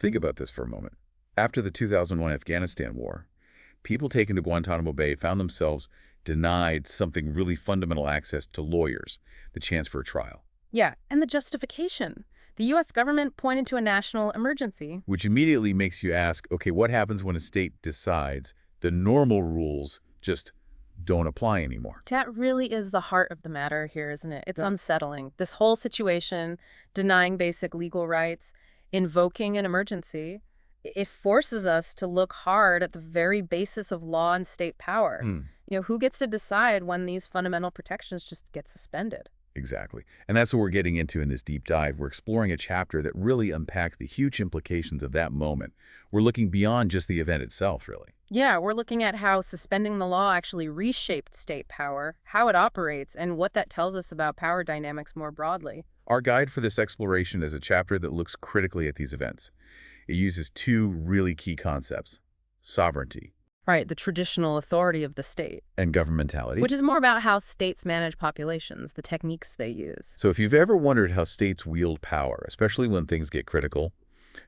Think about this for a moment. After the 2001 Afghanistan war, people taken to Guantanamo Bay found themselves denied something really fundamental: access to lawyers, the chance for a trial. Yeah, and the justification. The U.S. government pointed to a national emergency. Which immediately makes you ask, okay, what happens when a state decides the normal rules just don't apply anymore? That really is the heart of the matter here, isn't it? It's unsettling. This whole situation, denying basic legal rights, invoking an emergency, it forces us to look hard at the very basis of law and state power. Who gets to decide when these fundamental protections just get suspended? Exactly. And that's what we're getting into in this deep dive. We're exploring a chapter that really unpacks the huge implications of that moment. We're looking beyond just the event itself, really. Yeah, we're looking at how suspending the law actually reshaped state power, how it operates, and what that tells us about power dynamics more broadly. Our guide for this exploration is a chapter that looks critically at these events. It uses two really key concepts: sovereignty. Right, the traditional authority of the state. And governmentality. Which is more about how states manage populations, the techniques they use. So if you've ever wondered how states wield power, especially when things get critical,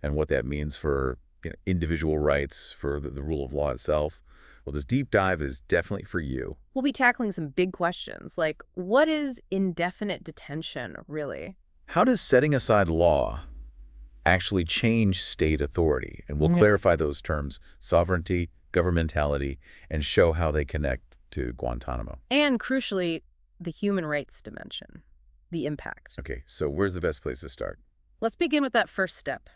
and what that means for individual rights, for the rule of law itself, well, this deep dive is definitely for you. We'll be tackling some big questions, like what is indefinite detention, really? How does setting aside law actually change state authority? And we'll clarify those terms: sovereignty, governmentality, and show how they connect to Guantanamo. And crucially, the human rights dimension, the impact. Okay, so where's the best place to start? Let's begin with that first step,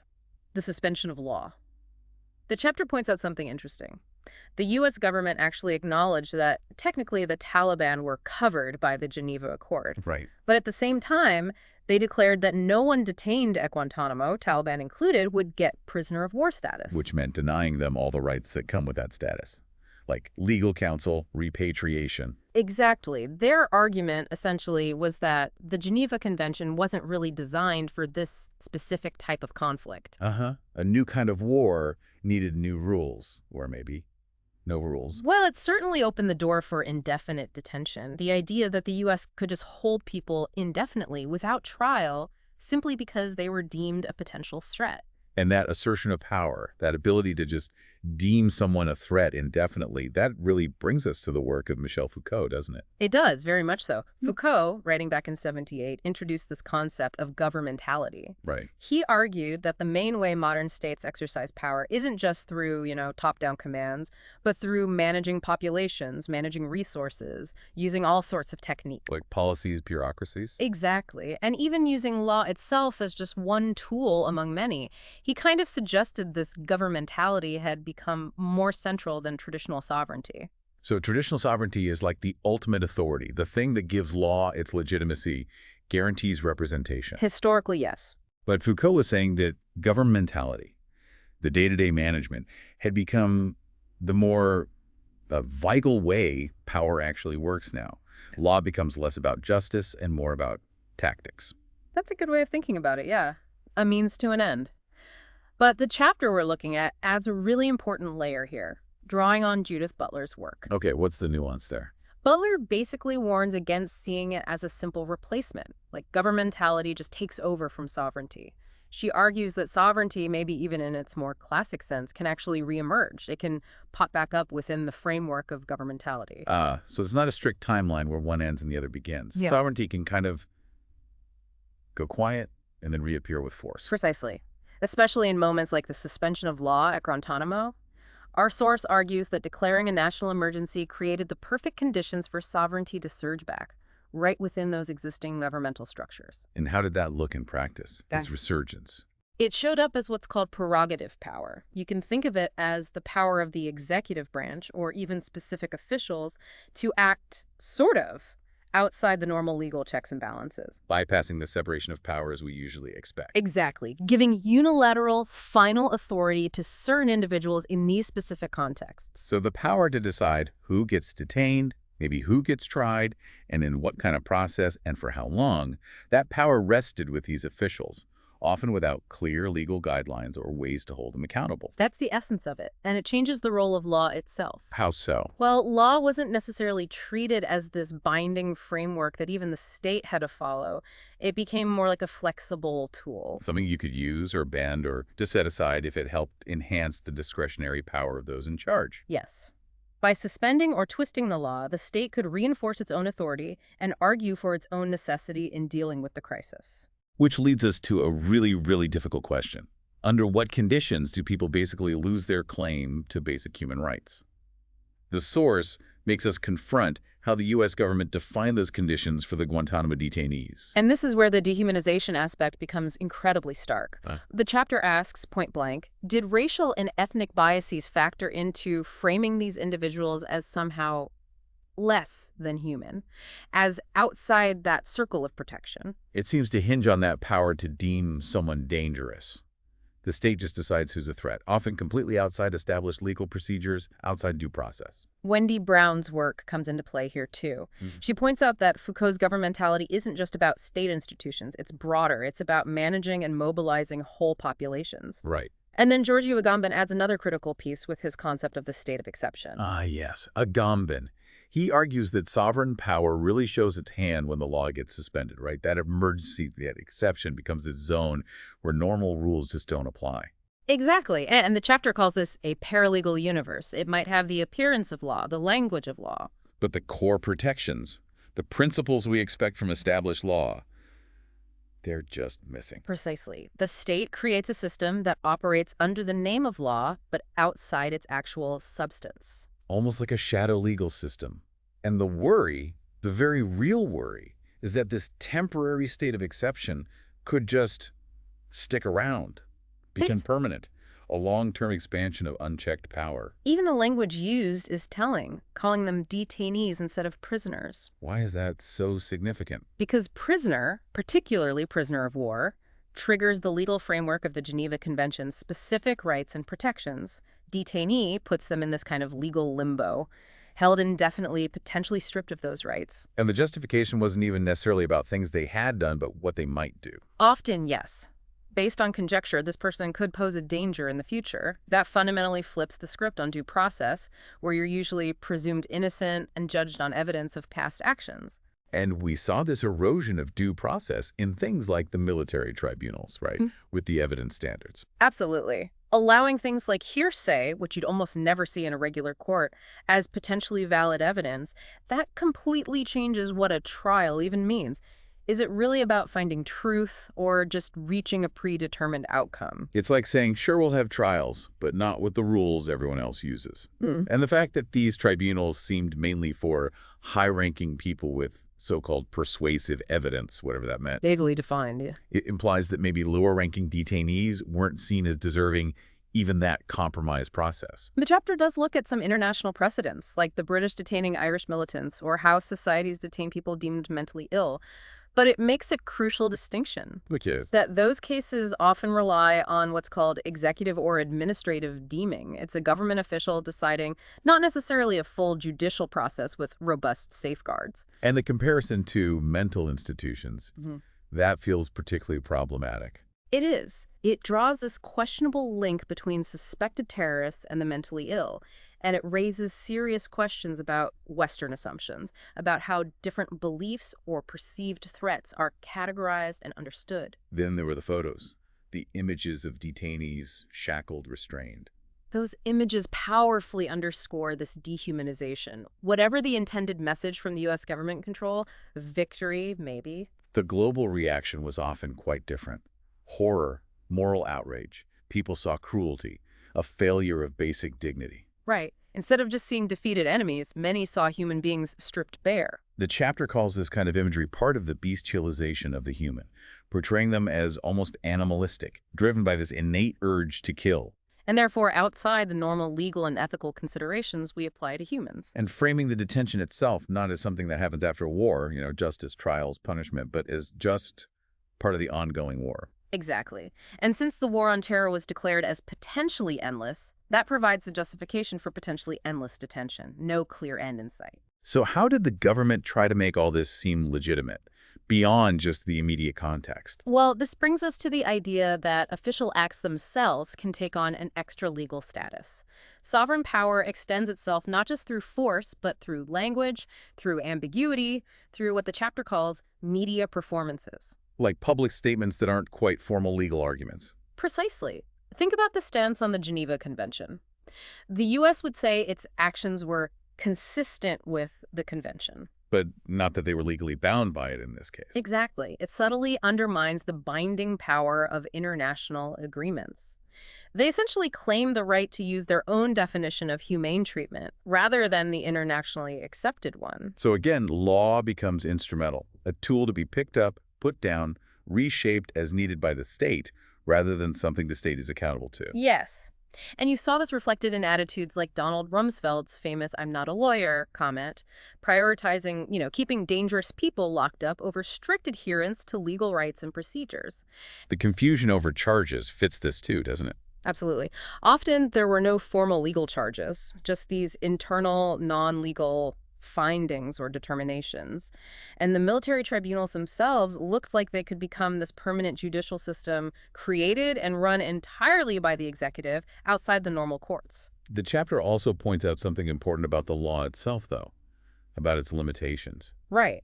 the suspension of law. The chapter points out something interesting. The U.S. government actually acknowledged that technically the Taliban were covered by the Geneva Accord. Right. But at the same time, they declared that no one detained at Guantanamo, Taliban included, would get prisoner of war status. Which meant denying them all the rights that come with that status, like legal counsel, repatriation. Exactly. Their argument, essentially, was that the Geneva Convention wasn't really designed for this specific type of conflict. A new kind of war needed new rules, or maybe no rules. Well, it certainly opened the door for indefinite detention, the idea that the U.S. could just hold people indefinitely without trial simply because they were deemed a potential threat. And that assertion of power, that ability to just deem someone a threat indefinitely, that really brings us to the work of Michel Foucault, doesn't it? It does, very much so. Foucault, writing back in 1978, introduced this concept of governmentality. Right. He argued that the main way modern states exercise power isn't just through, top-down commands, but through managing populations, managing resources, using all sorts of techniques. Like policies, bureaucracies? Exactly. And even using law itself as just one tool among many. He kind of suggested this governmentality had become more central than traditional sovereignty. So traditional sovereignty is like the ultimate authority, the thing that gives law its legitimacy, guarantees representation. Historically, yes. But Foucault was saying that governmentality, the day-to-day management, had become the more vital way power actually works now. Law becomes less about justice and more about tactics. That's a good way of thinking about it, yeah. A means to an end. But the chapter we're looking at adds a really important layer here, drawing on Judith Butler's work. Okay, what's the nuance there? Butler basically warns against seeing it as a simple replacement, like governmentality just takes over from sovereignty. She argues that sovereignty, maybe even in its more classic sense, can actually reemerge. It can pop back up within the framework of governmentality. So it's not a strict timeline where one ends and the other begins. Yeah. Sovereignty can kind of go quiet and then reappear with force. Precisely. Especially in moments like the suspension of law at Guantanamo. Our source argues that declaring a national emergency created the perfect conditions for sovereignty to surge back, right within those existing governmental structures. And how did that look in practice, this resurgence? It showed up as what's called prerogative power. You can think of it as the power of the executive branch, or even specific officials, to act, sort of, outside the normal legal checks and balances. Bypassing the separation of powers we usually expect. Exactly. Giving unilateral, final authority to certain individuals in these specific contexts. So the power to decide who gets detained, maybe who gets tried, and in what kind of process and for how long, that power rested with these officials, often without clear legal guidelines or ways to hold them accountable. That's the essence of it, and it changes the role of law itself. How so? Well, law wasn't necessarily treated as this binding framework that even the state had to follow. It became more like a flexible tool. Something you could use or bend or just set aside if it helped enhance the discretionary power of those in charge. Yes. By suspending or twisting the law, the state could reinforce its own authority and argue for its own necessity in dealing with the crisis. Which leads us to a really, really difficult question. Under what conditions do people basically lose their claim to basic human rights? The source makes us confront how the U.S. government defined those conditions for the Guantanamo detainees. And this is where the dehumanization aspect becomes incredibly stark. The chapter asks, point blank, did racial and ethnic biases factor into framing these individuals as somehow less than human, as outside that circle of protection? It seems to hinge on that power to deem someone dangerous. The state just decides who's a threat, often completely outside established legal procedures, outside due process. Wendy Brown's work comes into play here, too. She points out that Foucault's governmentality isn't just about state institutions. It's broader. It's about managing and mobilizing whole populations. Right. And then Giorgio Agamben adds another critical piece with his concept of the state of exception. Ah, yes, Agamben. He argues that sovereign power really shows its hand when the law gets suspended, right? That emergency, that exception becomes a zone where normal rules just don't apply. Exactly. And the chapter calls this a paralegal universe. It might have the appearance of law, the language of law. But the core protections, the principles we expect from established law, they're just missing. Precisely. The state creates a system that operates under the name of law, but outside its actual substance. Almost like a shadow legal system. And the worry, the very real worry, is that this temporary state of exception could just stick around, become permanent, a long-term expansion of unchecked power. Even the language used is telling, calling them detainees instead of prisoners. Why is that so significant? Because prisoner, particularly prisoner of war, triggers the legal framework of the Geneva Convention's specific rights and protections. Detainee puts them in this kind of legal limbo, held indefinitely, potentially stripped of those rights. And the justification wasn't even necessarily about things they had done, but what they might do. Often, yes. Based on conjecture, this person could pose a danger in the future. That fundamentally flips the script on due process, where you're usually presumed innocent and judged on evidence of past actions. And we saw this erosion of due process in things like the military tribunals, right, with the evidence standards. Absolutely. Allowing things like hearsay, which you'd almost never see in a regular court, as potentially valid evidence, that completely changes what a trial even means. Is it really about finding truth or just reaching a predetermined outcome? It's like saying, sure, we'll have trials, but not with the rules everyone else uses. And the fact that these tribunals seemed mainly for high-ranking people with so-called persuasive evidence, whatever that meant. Vaguely defined, yeah. It implies that maybe lower-ranking detainees weren't seen as deserving even that compromise process. The chapter does look at some international precedents, like the British detaining Irish militants or how societies detain people deemed mentally ill. But it makes a crucial distinction. Which is? That those cases often rely on what's called executive or administrative deeming. It's a government official deciding, not necessarily a full judicial process with robust safeguards. And the comparison to mental institutions, that feels particularly problematic. It is. It draws this questionable link between suspected terrorists and the mentally ill. And it raises serious questions about Western assumptions, about how different beliefs or perceived threats are categorized and understood. Then there were the photos, the images of detainees shackled, restrained. Those images powerfully underscore this dehumanization. Whatever the intended message from the U.S. government control, victory, maybe. The global reaction was often quite different. Horror, moral outrage. People saw cruelty, a failure of basic dignity. Right. Instead of just seeing defeated enemies, many saw human beings stripped bare. The chapter calls this kind of imagery part of the bestialization of the human, portraying them as almost animalistic, driven by this innate urge to kill. And therefore outside the normal legal and ethical considerations we apply to humans. And framing the detention itself not as something that happens after a war, justice, trials, punishment, but as just part of the ongoing war. Exactly. And since the war on terror was declared as potentially endless, that provides the justification for potentially endless detention. No clear end in sight. So how did the government try to make all this seem legitimate? beyond just the immediate context. Well, this brings us to the idea that official acts themselves can take on an extra legal status. Sovereign power extends itself not just through force, but through language, through ambiguity, through what the chapter calls media performances. Like public statements that aren't quite formal legal arguments. Precisely. Think about the stance on the Geneva Convention. The U.S. would say its actions were consistent with the convention. But not that they were legally bound by it in this case. Exactly. It subtly undermines the binding power of international agreements. They essentially claim the right to use their own definition of humane treatment rather than the internationally accepted one. So again, law becomes instrumental, a tool to be picked up, put down, reshaped as needed by the state, rather than something the state is accountable to. Yes. And you saw this reflected in attitudes like Donald Rumsfeld's famous "I'm not a lawyer" comment, prioritizing, keeping dangerous people locked up over strict adherence to legal rights and procedures. The confusion over charges fits this too, doesn't it? Absolutely. Often there were no formal legal charges, just these internal, non-legal findings or determinations. And the military tribunals themselves looked like they could become this permanent judicial system created and run entirely by the executive outside the normal courts. The chapter also points out something important about the law itself, though, about its limitations. Right.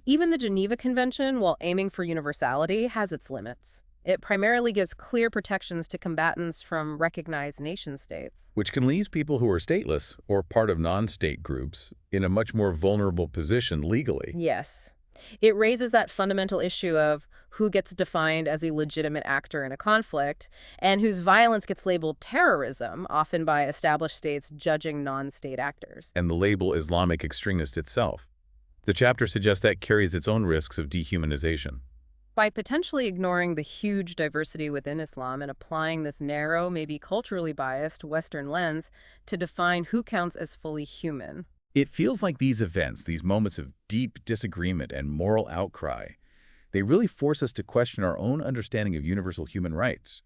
Even the Geneva Convention, while aiming for universality, has its limits. It primarily gives clear protections to combatants from recognized nation-states. Which can leave people who are stateless or part of non-state groups in a much more vulnerable position legally. Yes. It raises that fundamental issue of who gets defined as a legitimate actor in a conflict and whose violence gets labeled terrorism, often by established states judging non-state actors. And the label Islamic extremist itself. The chapter suggests that carries its own risks of dehumanization. By potentially ignoring the huge diversity within Islam and applying this narrow, maybe culturally biased Western lens to define who counts as fully human. It feels like these events, these moments of deep disagreement and moral outcry, they really force us to question our own understanding of universal human rights.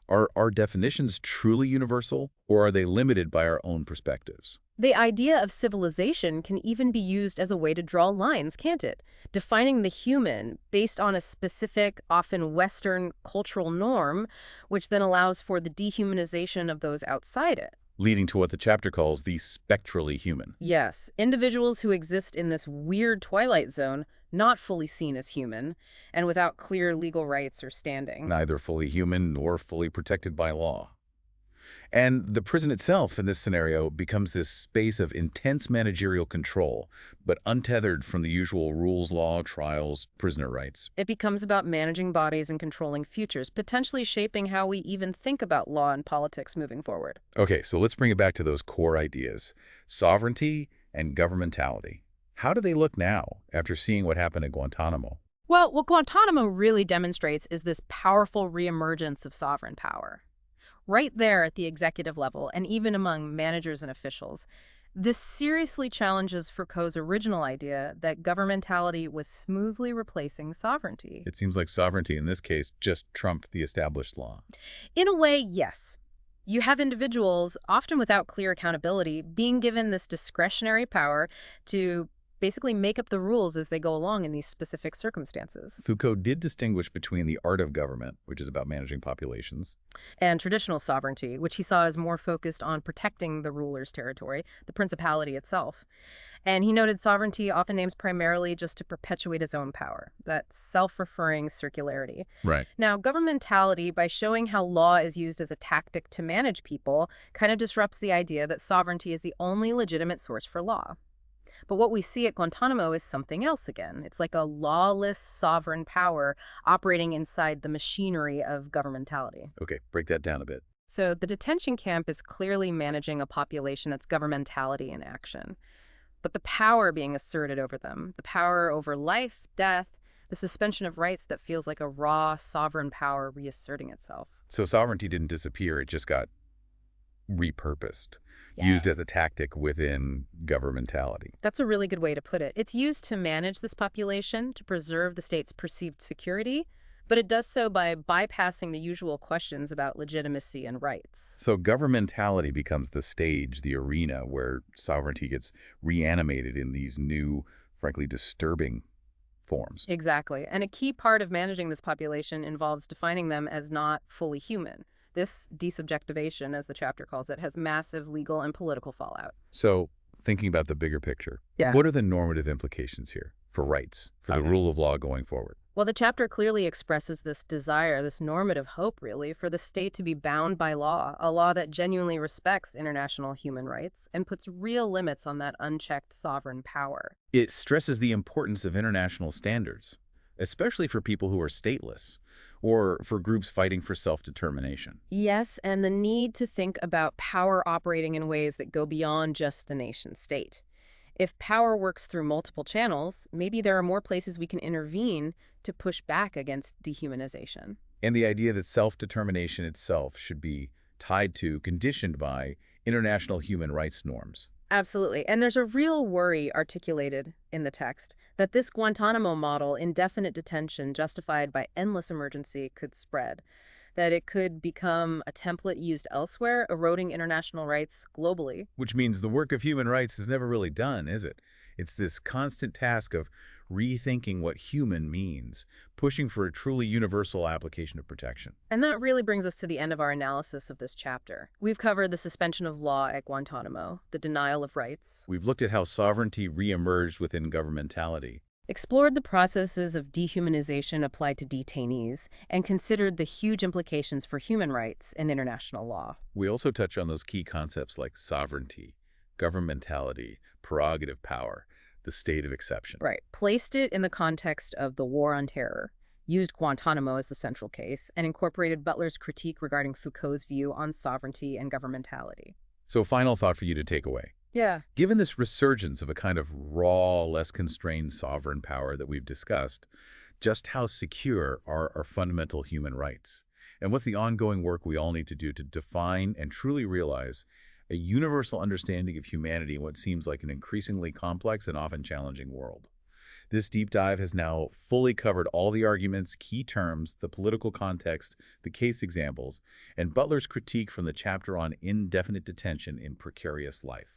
Are our definitions truly universal, or are they limited by our own perspectives? The idea of civilization can even be used as a way to draw lines, can't it? Defining the human based on a specific, often Western cultural norm, which then allows for the dehumanization of those outside it. Leading to what the chapter calls the spectrally human. Yes, individuals who exist in this weird twilight zone, not fully seen as human, and without clear legal rights or standing. Neither fully human nor fully protected by law. And the prison itself in this scenario becomes this space of intense managerial control, but untethered from the usual rules, law, trials, prisoner rights. It becomes about managing bodies and controlling futures, potentially shaping how we even think about law and politics moving forward. Okay, so let's bring it back to those core ideas. Sovereignty and governmentality. How do they look now after seeing what happened at Guantanamo? Well, what Guantanamo really demonstrates is this powerful reemergence of sovereign power. Right there at the executive level, and even among managers and officials, this seriously challenges Foucault's original idea that governmentality was smoothly replacing sovereignty. It seems like sovereignty in this case just trumped the established law. In a way, yes. You have individuals, often without clear accountability, being given this discretionary power to basically make up the rules as they go along in these specific circumstances. Foucault did distinguish between the art of government, which is about managing populations, and traditional sovereignty, which he saw as more focused on protecting the ruler's territory, the principality itself. And he noted sovereignty often aims primarily just to perpetuate his own power, that self-referring circularity. Right. Now, governmentality, by showing how law is used as a tactic to manage people, kind of disrupts the idea that sovereignty is the only legitimate source for law. But what we see at Guantanamo is something else again. It's like a lawless sovereign power operating inside the machinery of governmentality. Okay, break that down a bit. So the detention camp is clearly managing a population that's governmentality in action. But the power being asserted over them, the power over life, death, the suspension of rights that feels like a raw sovereign power reasserting itself. So sovereignty didn't disappear, it just got repurposed. Used as a tactic within governmentality. That's a really good way to put it. It's used to manage this population, to preserve the state's perceived security, but it does so by bypassing the usual questions about legitimacy and rights. So governmentality becomes the stage, the arena where sovereignty gets reanimated in these new, frankly, disturbing forms. Exactly. And a key part of managing this population involves defining them as not fully human. This desubjectivation, as the chapter calls it, has massive legal and political fallout. So, thinking about the bigger picture, Yeah. what are the normative implications here for rights, for the rule of law going forward? Well, the chapter clearly expresses this desire, this normative hope, really, for the state to be bound by law, a law that genuinely respects international human rights and puts real limits on that unchecked sovereign power. It stresses the importance of international standards, especially for people who are stateless or for groups fighting for self-determination. Yes, and the need to think about power operating in ways that go beyond just the nation state. If power works through multiple channels, maybe there are more places we can intervene to push back against dehumanization. And the idea that self-determination itself should be tied to, conditioned by, international human rights norms. Absolutely. And there's a real worry articulated in the text that this Guantanamo model, indefinite detention justified by endless emergency, could spread, that it could become a template used elsewhere, eroding international rights globally. Which means the work of human rights is never really done, is it? It's this constant task of rethinking what human means, pushing for a truly universal application of protection. And that really brings us to the end of our analysis of this chapter. We've covered the suspension of law at Guantanamo, the denial of rights. We've looked at how sovereignty reemerged within governmentality, Explored the processes of dehumanization applied to detainees, and considered the huge implications for human rights and international law. We also touch on those key concepts like sovereignty, governmentality, prerogative power, the state of exception. Right. Placed it in the context of the War on Terror, used Guantanamo as the central case, and incorporated Butler's critique regarding Foucault's view on sovereignty and governmentality. So final thought for you to take away. Yeah. Given this resurgence of a kind of raw, less constrained sovereign power that we've discussed, just how secure are our fundamental human rights? And what's the ongoing work we all need to do to define and truly realize a universal understanding of humanity in what seems like an increasingly complex and often challenging world? This deep dive has now fully covered all the arguments, key terms, the political context, the case examples, and Butler's critique from the chapter on indefinite detention in Precarious Life.